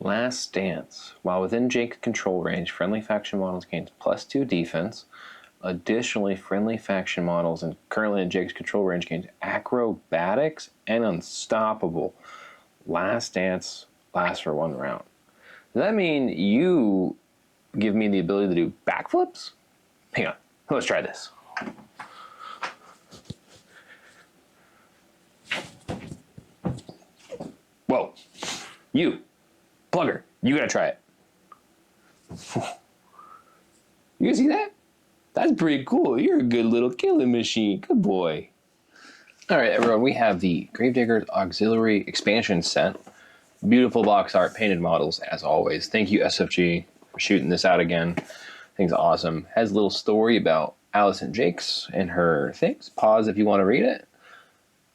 Last Dance. While within Jake's control range, friendly faction models gain +2 defense. Additionally, friendly faction models and currently in Jake's control range gains acrobatics and unstoppable. Last Dance lasts for 1 round. Does that mean you give me the ability to do backflips? Hang on, let's try this. Whoa, you, Plugger, you gotta try it. You guys see that? That's pretty cool. You're a good little killing machine. Good boy. All right, everyone, we have the Gravediggers Auxiliary Expansion Set. Beautiful box art, painted models, as always. Thank you, SFG, for shooting this out again. Thing's awesome. Has a little story about Allison Jakes and her things. Pause if you want to read it.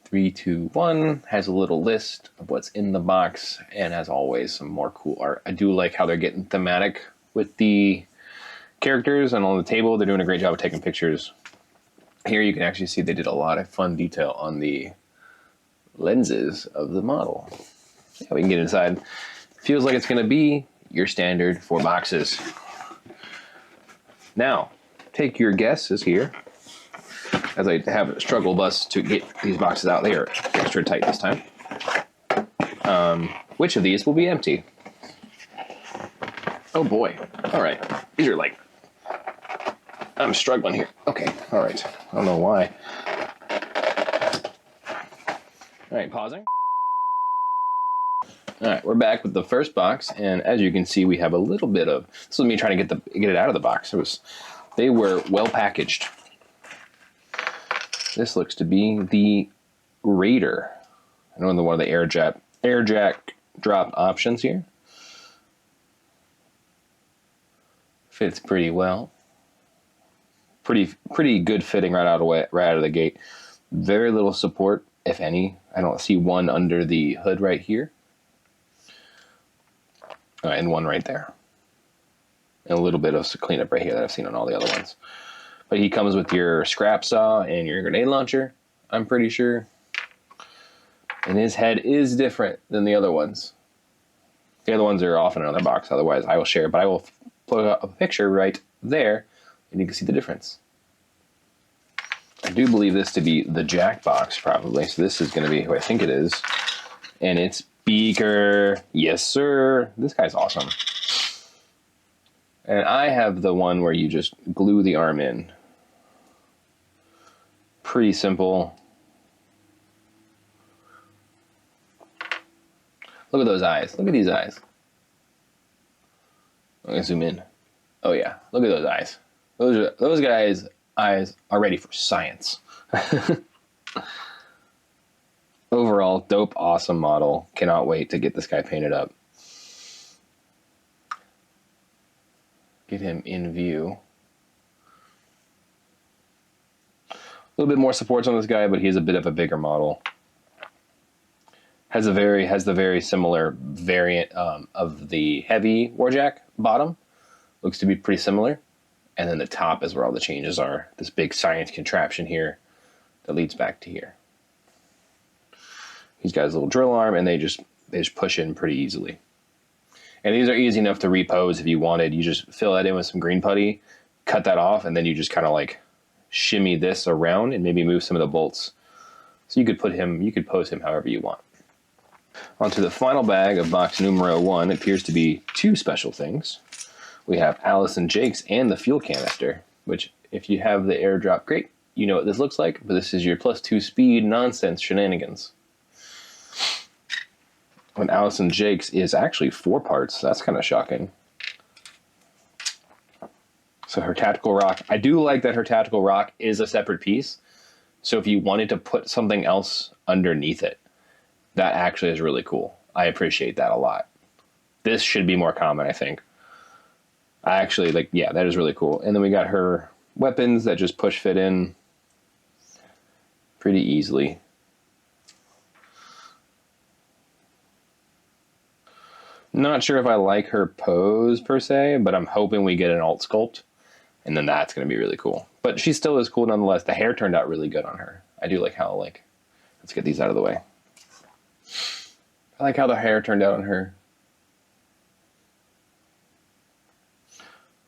3, 2, 1. Has a little list of what's in the box, and as always, some more cool art. I do like how they're getting thematic with the characters, and on the table, they're doing a great job of taking pictures. Here you can actually see they did a lot of fun detail on the lenses of the model. Yeah, we can get inside. Feels like it's going to be your standard 4 boxes. Now, take your guesses here, as I have a struggle bus to get these boxes out. They are extra tight this time. Which of these will be empty? Oh boy. All right. These are like, I'm struggling here. Okay. All right. I don't know why. All right. Pausing. All right. We're back with the first box. And as you can see, we have a little bit of, this was me trying to get it out of the box. They were well packaged. This looks to be the Raider. I know one of the air jack drop options here. Fits pretty well. Pretty good fitting right out of the gate. Very little support, if any. I don't see one under the hood right here. And one right there. And a little bit of cleanup right here that I've seen on all the other ones. But he comes with your scrap saw and your grenade launcher, I'm pretty sure. And his head is different than the other ones. The other ones are off in another box, otherwise I will share. But I will put up a picture right there, and you can see the difference. I do believe this to be the Jack box, probably. So this is going to be who I think it is. And it's Beaker. Yes, sir. This guy's awesome. And I have the one where you just glue the arm in. Pretty simple. Look at those eyes. Look at these eyes. I'm going to zoom in. Oh, yeah. Look at those eyes. Those guys' eyes are ready for science. Overall, dope, awesome model. Cannot wait to get this guy painted up. Get him in view. A little bit more supports on this guy, but he's a bit of a bigger model. Has the very similar variant of the heavy Warjack bottom. Looks to be pretty similar. And then the top is where all the changes are. This big science contraption here that leads back to here. He's got his little drill arm, and they just push in pretty easily. And these are easy enough to repose if you wanted. You just fill that in with some green putty, cut that off, and then you just kind of like shimmy this around and maybe move some of the bolts. So you could pose him however you want. Onto the final bag of box numero 1. It appears to be 2 special things. We have Allison Jakes and the fuel canister, which if you have the airdrop, great. You know what this looks like, but this is your +2 speed nonsense shenanigans. And Allison Jakes is actually 4 parts. That's kind of shocking. So her tactical rock, I do like that her tactical rock is a separate piece. So if you wanted to put something else underneath it, that actually is really cool. I appreciate that a lot. This should be more common, I think. I actually like, yeah, that is really cool. And then we got her weapons that just push fit in pretty easily. Not sure if I like her pose per se, but I'm hoping we get an alt sculpt, and then that's going to be really cool. But she still is cool nonetheless. The hair turned out really good on her. I do like how, like, let's get these out of the way. I like how the hair turned out on her.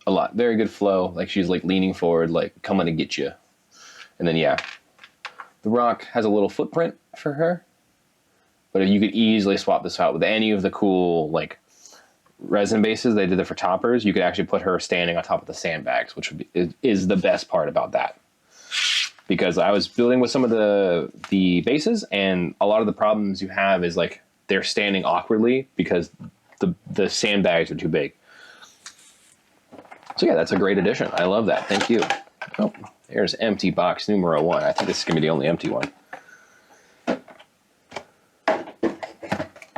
a lot. Very good flow. Like she's like leaning forward, like coming to get you. And then yeah, the rock has a little footprint for her, but you could easily swap this out with any of the cool like resin bases. They did it for toppers. You could actually put her standing on top of the sandbags, which would be, is the best part about that. Because I was building with some of the bases, and a lot of the problems you have is like they're standing awkwardly because the sandbags are too big. So yeah, that's a great addition. I love that. Thank you. Oh, there's empty box numero 1. I think this is gonna be the only empty one.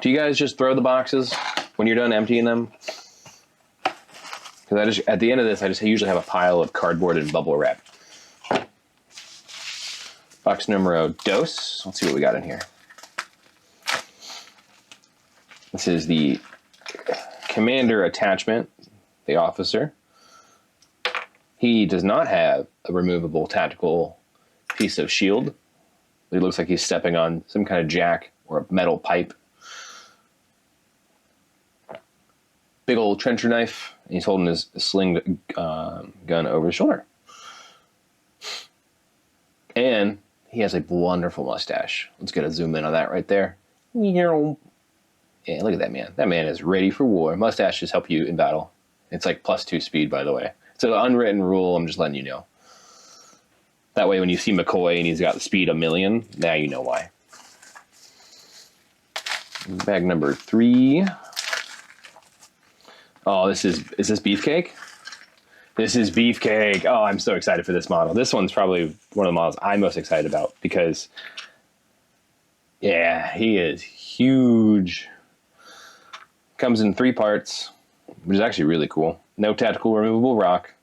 Do you guys just throw the boxes when you're done emptying them? Because I just, at the end of this, I usually have a pile of cardboard and bubble wrap. Box numero 2. Let's see what we got in here. This is the Commander attachment, the officer. He does not have a removable tactical piece of shield. It looks like he's stepping on some kind of jack or a metal pipe. Big old trencher knife. And he's holding his sling gun over his shoulder. And he has a wonderful mustache. Let's get a zoom in on that right there. Yeah, look at that man. That man is ready for war. Mustaches help you in battle. It's like +2 speed, by the way. It's an unwritten rule. I'm just letting you know. That way when you see McCoy and he's got the speed 1,000,000, now you know why. Bag number 3. Oh, is this Beefcake? This is Beefcake. Oh, I'm so excited for this model. This one's probably one of the models I'm most excited about because, yeah, he is huge. Comes in 3 parts, which is actually really cool. No tactical removable rock,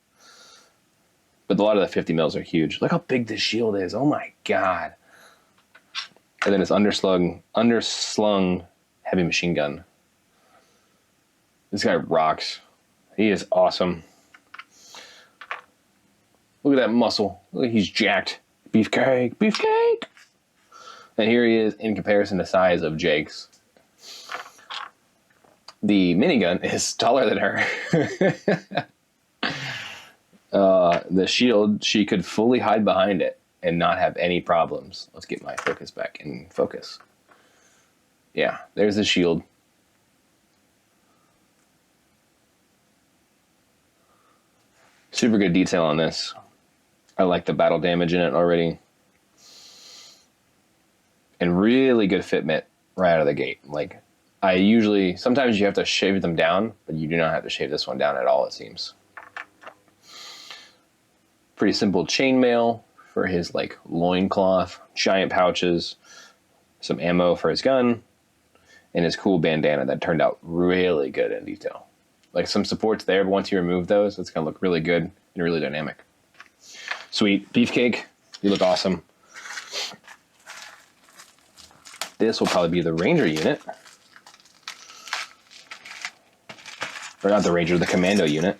but a lot of the 50 mils are huge. Look how big this shield is. Oh my God. And then it's underslung heavy machine gun. This guy rocks. He is awesome. Look at that muscle. Look, he's jacked. Beefcake, Beefcake. And here he is in comparison to size of Jake's. The minigun is taller than her. The shield, she could fully hide behind it and not have any problems. Let's get my focus back in focus. Yeah, there's the shield. Super good detail on this. I like the battle damage in it already. And really good fitment right out of the gate. Like, sometimes you have to shave them down, but you do not have to shave this one down at all, it seems. Pretty simple chainmail for his like loincloth, giant pouches, some ammo for his gun, and his cool bandana that turned out really good in detail. Like some supports there, but once you remove those, it's gonna look really good and really dynamic. Sweet. Beefcake, you look awesome. This will probably be the Ranger unit. Or not the Ranger, the Commando unit.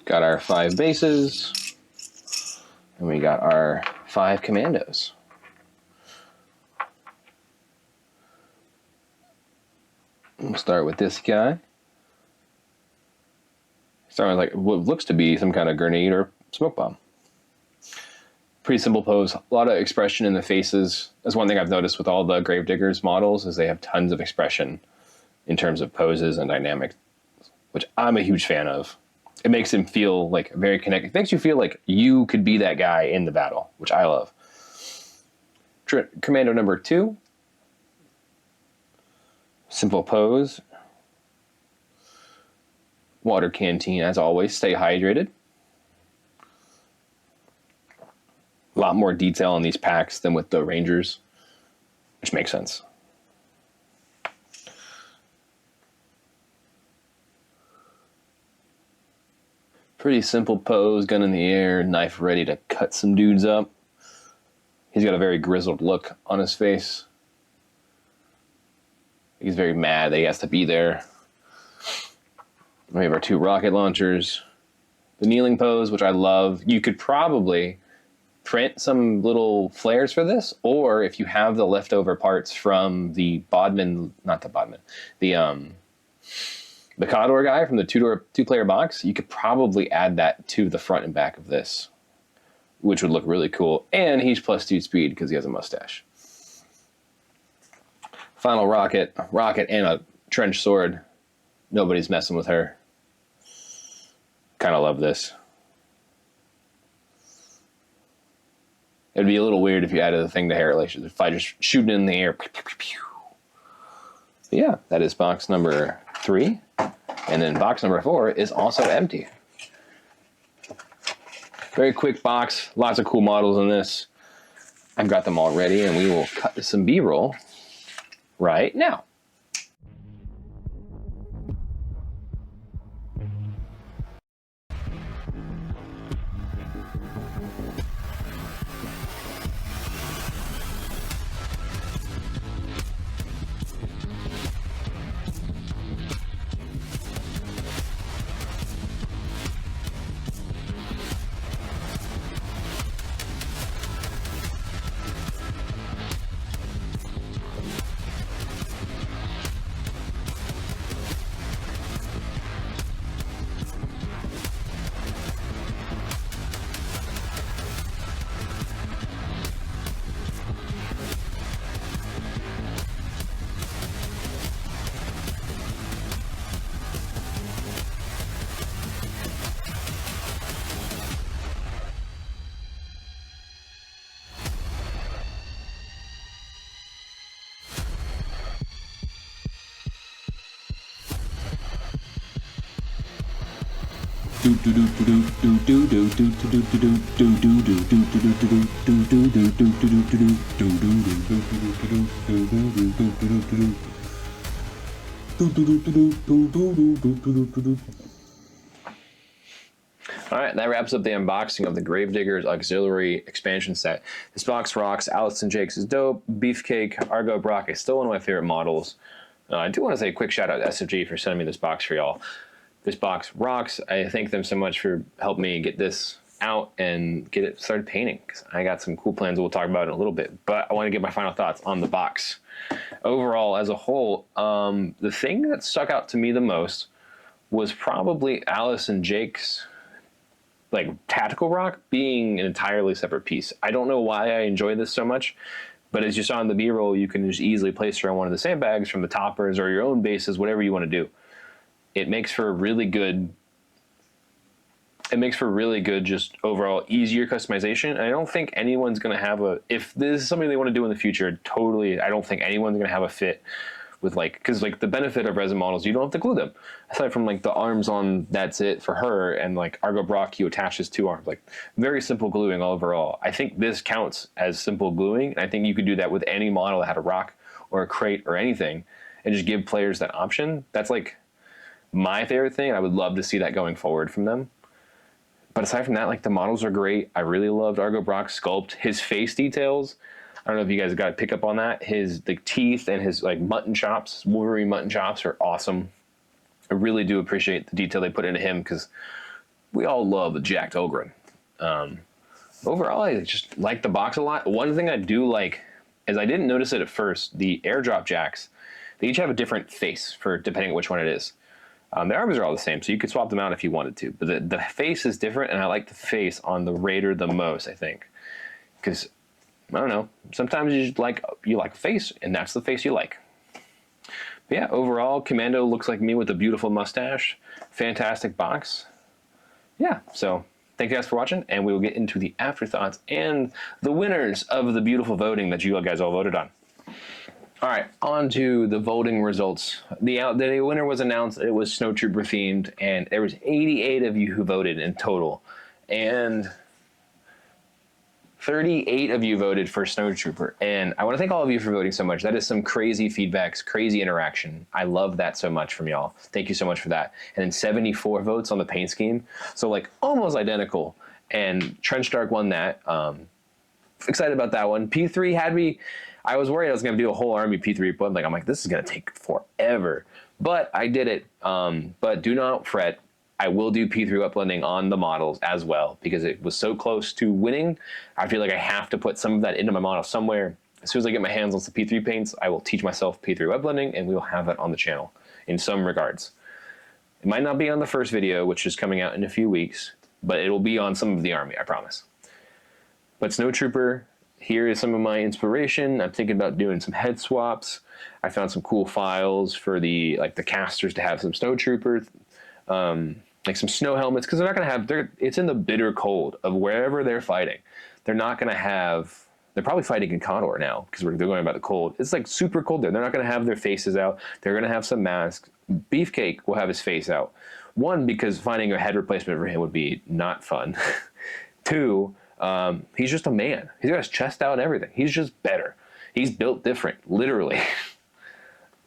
Got our 5 bases. And we got our 5 commandos. We'll start with this guy. Starting with like what looks to be some kind of grenade or smoke bomb. Pretty simple pose. A lot of expression in the faces. That's one thing I've noticed with all the Gravediggers models is they have tons of expression in terms of poses and dynamics, which I'm a huge fan of. It makes him feel like very connected. It makes you feel like you could be that guy in the battle, which I love. Commando number 2. Simple pose. Water canteen, as always. Stay hydrated. A lot more detail on these packs than with the Rangers, which makes sense. Pretty simple pose, gun in the air, knife ready to cut some dudes up. He's got a very grizzled look on his face. He's very mad that he has to be there. We have our 2 rocket launchers. The kneeling pose, which I love. You could probably print some little flares for this, or if you have the leftover parts from the Bodman, not the Bodman, the Commodore guy from the two-player box, you could probably add that to the front and back of this, which would look really cool. And he's +2 speed because he has a mustache. Final rocket and a trench sword. Nobody's messing with her. Kind of love this. It'd be a little weird if you added a thing to hair laces. If I just shoot it in the air. But yeah, that is box number 3. And then box number 4 is also empty. Very quick box. Lots of cool models in this. I've got them all ready, and we will cut to some B-roll right now. Alright, that wraps up the unboxing of the Gravediggers Auxiliary Expansion Set. This box rocks. Allison Jakes is dope. Beefcake, Argo Brock is still one of my favorite models. I do want to say a quick shout out to SFG for sending me this box for y'all. This box rocks. I thank them so much for helping me get this out and get it started painting, because I got some cool plans we'll talk about in a little bit. But I want to get my final thoughts on the box. Overall, as a whole, the thing that stuck out to me the most was probably Allison Jake's like tactical rock being an entirely separate piece. I don't know why I enjoy this so much, but as you saw in the B-roll, you can just easily place her on one of the sandbags from the toppers or your own bases, whatever you want to do. It makes for really good. It makes for really good, just overall easier customization. And I don't think anyone's going to have a. If this is something they want to do in the future, totally. I don't think anyone's going to have a fit with like, because like the benefit of resin models, you don't have to glue them. Aside from like the arms on, that's it for her, and like Argo Brock, you attach his 2 arms. Like very simple gluing overall. I think this counts as simple gluing. And I think you could do that with any model that had a rock or a crate or anything, and just give players that option. That's like my favorite thing. I would love to see that going forward from them. But aside from that, like the models are great. I really loved Argo Brock's sculpt. His face details, I don't know if you guys got to pick up on that. His the teeth and his like mutton chops, Wolverine mutton chops are awesome. I really do appreciate the detail they put into him, because we all love a jacked Ogren. Overall, I just like the box a lot. One thing I do like is, I didn't notice it at first, the airdrop jacks, they each have a different face for depending on which one it is. The arms are all the same, so you could swap them out if you wanted to. But the face is different, and I like the face on the Raider the most, I think. Because, I don't know, sometimes you like a face, and that's the face you like. But yeah, overall, Commando looks like me with a beautiful mustache. Fantastic box. Yeah, so thank you guys for watching, and we will get into the afterthoughts and the winners of the beautiful voting that you guys all voted on. All right, on to the voting results. The winner was announced. It was Snowtrooper themed, and there was 88 of you who voted in total, and 38 of you voted for Snowtrooper. And I want to thank all of you for voting so much. That is some crazy feedbacks, crazy interaction. I love that so much from y'all. Thank you so much for that. And then 74 votes on the paint scheme, so like almost identical. And Trench Dark won that. Excited about that one. P3 had me. I was worried I was going to do a whole army P3, but I'm like, this is going to take forever. But I did it. But do not fret. I will do P3 upblending on the models as well because it was so close to winning. I feel like I have to put some of that into my model somewhere. As soon as I get my hands on some P3 paints, I will teach myself P3 upblending, and we will have that on the channel in some regards. It might not be on the first video, which is coming out in a few weeks, but it will be on some of the army, I promise. But Snowtrooper, here is some of my inspiration. I'm thinking about doing some head swaps. I found some cool files for the casters to have some Snowtroopers, like some snow helmets, because they're not going to have, it's in the bitter cold of wherever they're fighting. They're not going to have, they're probably fighting in Condor now because they're going about the cold. It's like super cold there. They're not going to have their faces out. They're going to have some masks. BEEFCAKE will have his face out. One, because finding a head replacement for him would be not fun. Two, he's just a man. He's got his chest out and everything. He's just better. He's built different, literally.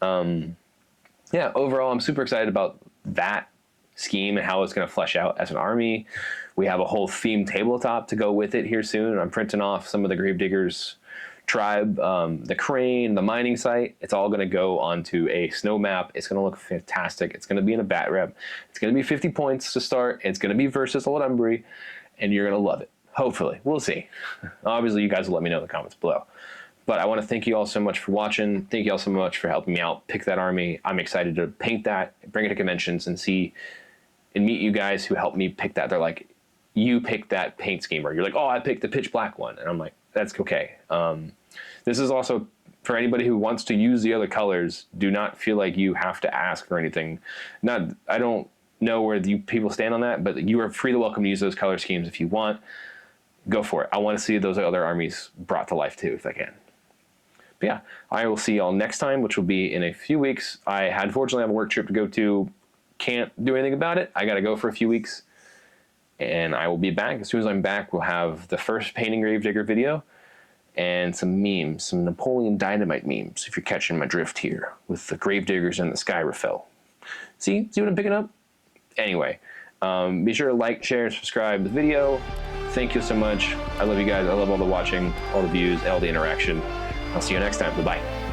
Yeah, overall, I'm super excited about that scheme and how it's going to flesh out as an army. We have a whole themed tabletop to go with it here soon, and I'm printing off some of the Gravediggers tribe, the crane, the mining site. It's all going to go onto a snow map. It's going to look fantastic. It's going to be in a bat rep. It's going to be 50 points to start. It's going to be versus Old Embry, and you're going to love it. Hopefully. We'll see. Obviously, you guys will let me know in the comments below. But I want to thank you all so much for watching. Thank you all so much for helping me out pick that army. I'm excited to paint that, bring it to conventions, and see and meet you guys who helped me pick that. They're like, you picked that paint scheme, or you're like, oh, I picked the pitch black one. And I'm like, that's okay. This is also for anybody who wants to use the other colors. Do not feel like you have to ask for anything. I don't know where you people stand on that, but you are free to welcome to use those color schemes if you want. Go for it. I want to see those other armies brought to life too, if I can. But yeah, I will see y'all next time, which will be in a few weeks. Unfortunately have a work trip to go to. Can't do anything about it. I got to go for a few weeks, and I will be back. As soon as I'm back, we'll have the first painting Gravedigger video and some memes, some Napoleon Dynamite memes, if you're catching my drift here, with the Gravediggers and the Sky Refill. See what I'm picking up? Anyway, be sure to like, share, and subscribe to the video. Thank you so much. I love you guys. I love all the watching, all the views, all the interaction. I'll see you next time. Bye-bye.